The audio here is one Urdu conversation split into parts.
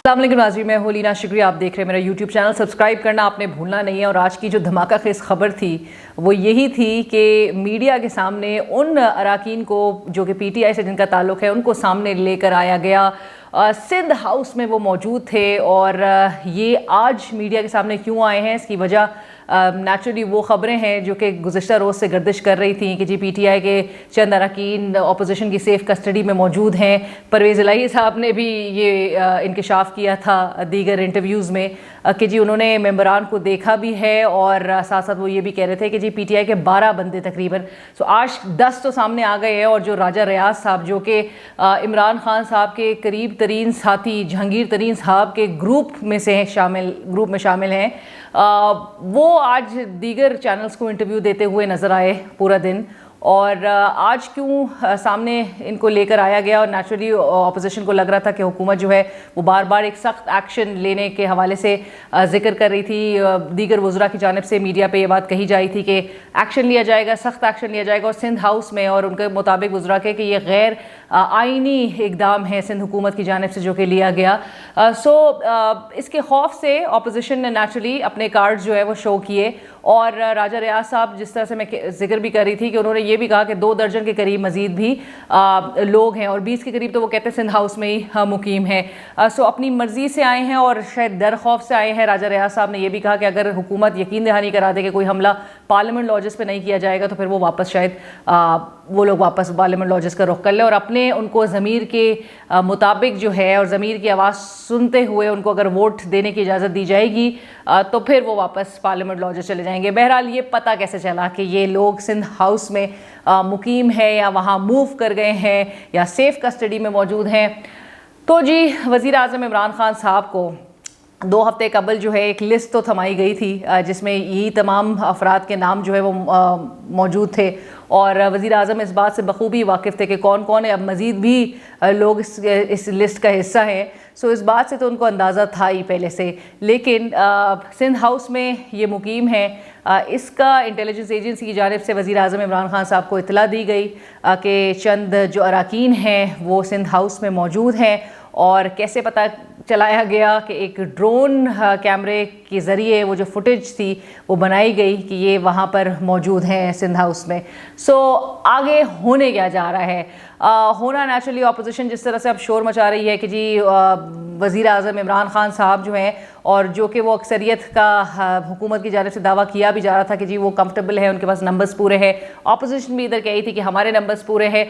السلام علیکم ناظرین، میں ہولینا شکریہ، آپ دیکھ رہے ہیں میرا یوٹیوب چینل، سبسکرائب کرنا آپ نے بھولنا نہیں ہے۔ اور آج کی جو دھماکہ خیز خبر تھی وہ یہی تھی کہ میڈیا کے سامنے ان اراکین کو جو کہ پی ٹی آئی سے جن کا تعلق ہے ان کو سامنے لے کر آیا گیا۔ سندھ ہاؤس میں وہ موجود تھے اور یہ آج میڈیا کے سامنے کیوں آئے ہیں، اس کی وجہ نیچرلی وہ خبریں ہیں جو کہ گزشتہ روز سے گردش کر رہی تھیں کہ جی پی ٹی آئی کے چند اراکین اپوزیشن کی سیف کسٹڈی میں موجود ہیں۔ پرویز الہی صاحب نے بھی یہ انکشاف کیا تھا دیگر انٹرویوز میں کہ جی انہوں نے ممبران کو دیکھا بھی ہے، اور ساتھ ساتھ وہ یہ بھی کہہ رہے تھے کہ جی پی ٹی آئی کے 12 بندے تقریباً آج 10 تو سامنے آ گئے ہیں، اور جو راجہ ریاض صاحب جو کہ عمران خان صاحب کے قریب ترین ساتھی جہانگیر ترین صاحب کے گروپ میں شامل ہیں، وہ آج دیگر چینلز کو انٹرویو دیتے ہوئے نظر آئے پورا دن۔ اور آج کیوں سامنے ان کو لے کر آیا گیا، اور نیچرلی اپوزیشن کو لگ رہا تھا کہ حکومت جو ہے وہ بار بار ایک سخت ایکشن لینے کے حوالے سے ذکر کر رہی تھی، دیگر وزراء کی جانب سے میڈیا پہ یہ بات کہی جائی تھی کہ ایکشن لیا جائے گا، سخت ایکشن لیا جائے گا، اور سندھ ہاؤس میں اور ان کے مطابق وزراء کے کہ یہ غیر آئینی اقدام ہے سندھ حکومت کی جانب سے جو کہ لیا گیا۔ اس کے خوف سے اپوزیشن نے نیچرلی اپنے کارڈ جو ہے وہ شو کیے، اور راجہ ریاض صاحب جس طرح سے میں ذکر بھی کر رہی تھی کہ انہوں نے یہ بھی کہا کہ 2 درجن کے قریب مزید بھی لوگ ہیں، اور 20 کے قریب تو وہ کہتے ہیں سندھ ہاؤس میں ہی مقیم ہیں۔ اپنی مرضی سے آئے ہیں اور شاید ڈر خوف سے آئے ہیں۔ راجہ ریاض صاحب نے یہ بھی کہا کہ اگر حکومت یقین دہانی کرا دے کہ کوئی حملہ پارلیمنٹ لاجز پہ نہیں کیا جائے گا تو پھر وہ واپس شاید وہ لوگ واپس پارلیمنٹ لاجز کا رخ کر لیں، اور اپنے ان کو ضمیر کے مطابق جو ہے اور ضمیر کی آواز سنتے ہوئے ان کو اگر ووٹ دینے کی اجازت دی جائے گی تو پھر وہ واپس پارلیمنٹ لاجز چلے جائیں گے۔ بہرحال یہ پتہ کیسے چلا کہ یہ لوگ سندھ ہاؤس میں مقیم ہیں یا وہاں موو کر گئے ہیں یا سیف کسٹڈی میں موجود ہیں؟ تو جی وزیر اعظم عمران خان صاحب کو 2 ہفتے قبل جو ہے ایک لسٹ تو تھمائی گئی تھی جس میں یہی تمام افراد کے نام جو ہے وہ موجود تھے، اور وزیر اعظم اس بات سے بخوبی واقف تھے کہ کون کون ہے، اب مزید بھی لوگ اس لسٹ کا حصہ ہیں۔ اس بات سے تو ان کو اندازہ تھا ہی پہلے سے، لیکن سندھ ہاؤس میں یہ مقیم ہے۔ اس کا انٹیلیجنس ایجنسی کی جانب سے وزیر اعظم عمران خان صاحب کو اطلاع دی گئی کہ چند جو اراکین ہیں وہ سندھ ہاؤس میں موجود ہیں، اور کیسے پتہ چلایا گیا کہ ایک ڈرون کیمرے کے ذریعے وہ جو فوٹیج تھی وہ بنائی گئی کہ یہ وہاں پر موجود ہیں سندھ ہاؤس میں۔ آگے ہونے کیا جا رہا ہے؟ ہونا نیچرلی اپوزیشن جس طرح سے اب شور مچا رہی ہے کہ جی وزیر اعظم عمران خان صاحب جو ہیں، اور جو کہ وہ اکثریت کا حکومت کی جانب سے دعویٰ کیا بھی جا رہا تھا کہ جی وہ کمفرٹیبل ہے، ان کے پاس نمبرز پورے ہیں، اپوزیشن بھی ادھر کہی تھی کہ ہمارے نمبرز پورے ہیں۔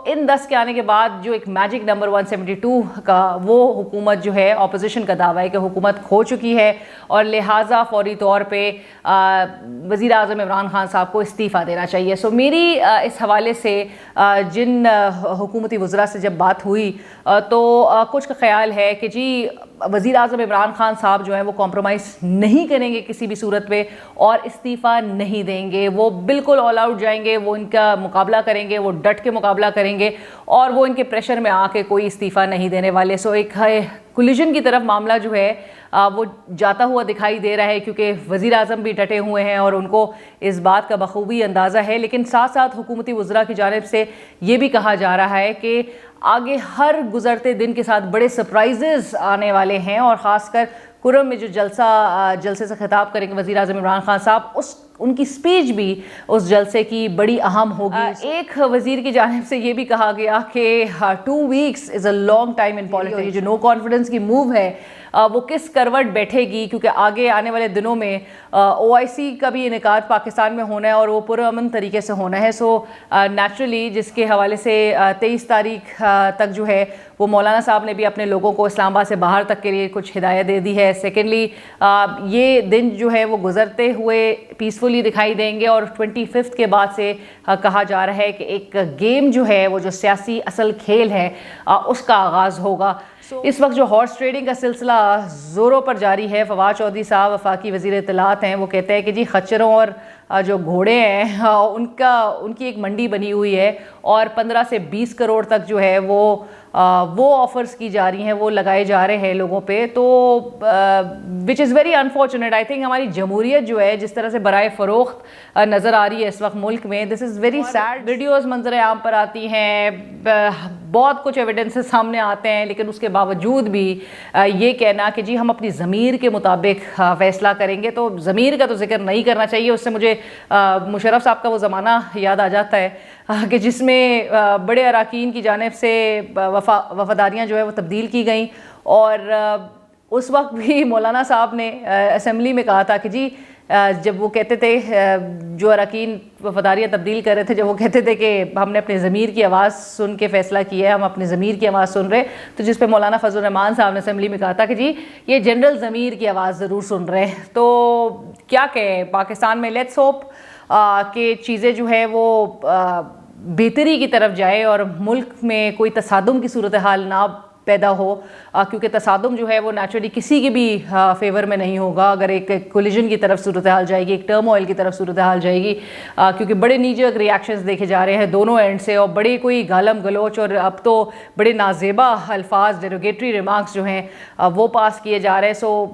ان 10 کے آنے کے بعد جو ایک میجک نمبر 172 کا وہ حکومت جو ہے اپوزیشن کا دعویٰ ہے کہ حکومت کھو چکی ہے، اور لہٰذا فوری طور پہ وزیر اعظم عمران خان صاحب کو استعفیٰ دینا چاہیے۔ میری اس حوالے سے جن حکومتی وزراء سے جب بات ہوئی تو کچھ کا خیال ہے کہ جی وزیر اعظم عمران خان صاحب جو ہیں وہ کمپرومائز نہیں کریں گے کسی بھی صورت پہ، اور استعفیٰ نہیں دیں گے، وہ بالکل آل آؤٹ جائیں گے، وہ ان کا مقابلہ کریں گے، وہ ڈٹ کے مقابلہ کریں گے، اور وہ ان کے پریشر میں آ کے کوئی استعفیٰ نہیں دینے والے۔ ایک کولیجن کی طرف معاملہ جو ہے وہ جاتا ہوا دکھائی دے رہا ہے، کیونکہ وزیر اعظم بھی ڈٹے ہوئے ہیں اور ان کو اس بات کا بخوبی اندازہ ہے، لیکن ساتھ ساتھ حکومتی وزراء کی جانب سے یہ بھی کہا جا رہا ہے کہ آگے ہر گزرتے دن کے ساتھ بڑے سرپرائزز آنے والے ہیں، اور خاص کر کرم میں جو جلسے سے خطاب کریں گے وزیر اعظم عمران خان صاحب، ان کی سپیچ بھی اس جلسے کی بڑی اہم ہوگی۔ ایک وزیر کی جانب سے یہ بھی کہا گیا کہ 2 weeks is a long time in politics۔ یہ جو نو کانفیڈنس کی موو ہے وہ کس کروٹ بیٹھے گی، کیونکہ آگے آنے والے دنوں میں OIC کا بھی انعقاد پاکستان میں ہونا ہے، اور وہ پرامن طریقے سے ہونا ہے۔ نیچرلی جس کے حوالے سے 23 تاریخ تک جو ہے وہ مولانا صاحب نے بھی اپنے لوگوں کو اسلام آباد سے باہر تک کے لیے کچھ ہدایت دے دی ہے۔ سیکنڈلی یہ دن جو ہے وہ گزرتے ہوئے پیسفلی دکھائی دیں گے، اور 25 کے بعد سے کہا جا رہا ہے کہ ایک گیم جو ہے وہ جو سیاسی اصل کھیل ہے اس کا آغاز ہوگا۔ اس وقت جو ہارس ٹریڈنگ کا سلسلہ زوروں پر جاری ہے، فواد چودھری صاحب وفاقی وزیر اطلاعات ہیں، وہ کہتے ہیں کہ جی خچروں اور جو گھوڑے ہیں ان کی ایک منڈی بنی ہوئی ہے، اور 15 سے 20 کروڑ تک جو ہے وہ وہ آفرز کی جا رہی ہیں، وہ لگائے جا رہے ہیں لوگوں پہ، تو which is very unfortunate. I think ہماری جمہوریت جو ہے جس طرح سے برائے فروخت نظر آ رہی ہے اس وقت ملک میں، دس از ویری سیڈ. ویڈیوز منظر عام پر آتی ہیں، بہت کچھ ایویڈنسز سامنے آتے ہیں، لیکن اس کے باوجود بھی یہ کہنا کہ جی ہم اپنی ضمیر کے مطابق فیصلہ کریں گے، تو ضمیر کا تو ذکر نہیں کرنا چاہیے. اس سے مجھے مشرف صاحب کا وہ زمانہ یاد آ جاتا ہے کہ جس میں بڑے اراکین کی جانب سے وفاداریاں جو ہے وہ تبدیل کی گئیں، اور اس وقت بھی مولانا صاحب نے اسمبلی میں کہا تھا کہ جی جب وہ کہتے تھے، جو اراکین وفاداریاں تبدیل کر رہے تھے، جب وہ کہتے تھے کہ ہم نے اپنے ضمیر کی آواز سن کے فیصلہ کیا ہے، ہم اپنے ضمیر کی آواز سن رہے، تو جس پہ مولانا فضل الرحمان صاحب نے اسمبلی میں کہا تھا کہ جی یہ جنرل ضمیر کی آواز ضرور سن رہے ہیں. تو کیا کہیں پاکستان میں، لیٹس ہوپ کہ چیزیں جو ہے وہ بہتری کی طرف جائے اور ملک میں کوئی تصادم کی صورتحال نہ پیدا ہو، کیونکہ تصادم جو ہے وہ نیچرلی کسی کے بھی فیور میں نہیں ہوگا. اگر ایک کولیجن کی طرف صورتحال جائے گی، ایک ٹرموائل کی طرف صورتحال جائے گی، کیونکہ بڑے نیجک ریاکشنز دیکھے جا رہے ہیں دونوں اینڈ سے، اور بڑے کوئی گالم گلوچ اور اب تو بڑے نازیبا الفاظ، ڈیروگیٹری ریمارکس جو ہیں وہ پاس کیے جا رہے ہیں. سو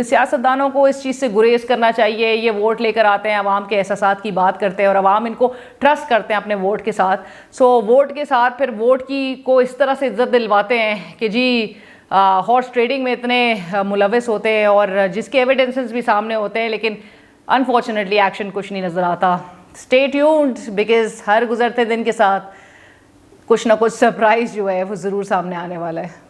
سیاستدانوں کو اس چیز سے گریز کرنا چاہیے. یہ ووٹ لے کر آتے ہیں، عوام کے احساسات کی بات کرتے ہیں، اور عوام ان کو ٹرسٹ کرتے ہیں اپنے ووٹ کے ساتھ. سو ووٹ کے ساتھ پھر ووٹ کی کو اس طرح سے عزت دلواتے ہیں کہ جی ہارس ٹریڈنگ میں اتنے ملوث ہوتے ہیں، اور جس کے ایویڈنسز بھی سامنے ہوتے ہیں، لیکن انفارچونیٹلی ایکشن کچھ نہیں نظر آتا. اسٹے ٹیونڈ، بیکاز ہر گزرتے دن کے ساتھ کچھ نہ کچھ سرپرائز جو ہے وہ ضرور سامنے آنے والا ہے.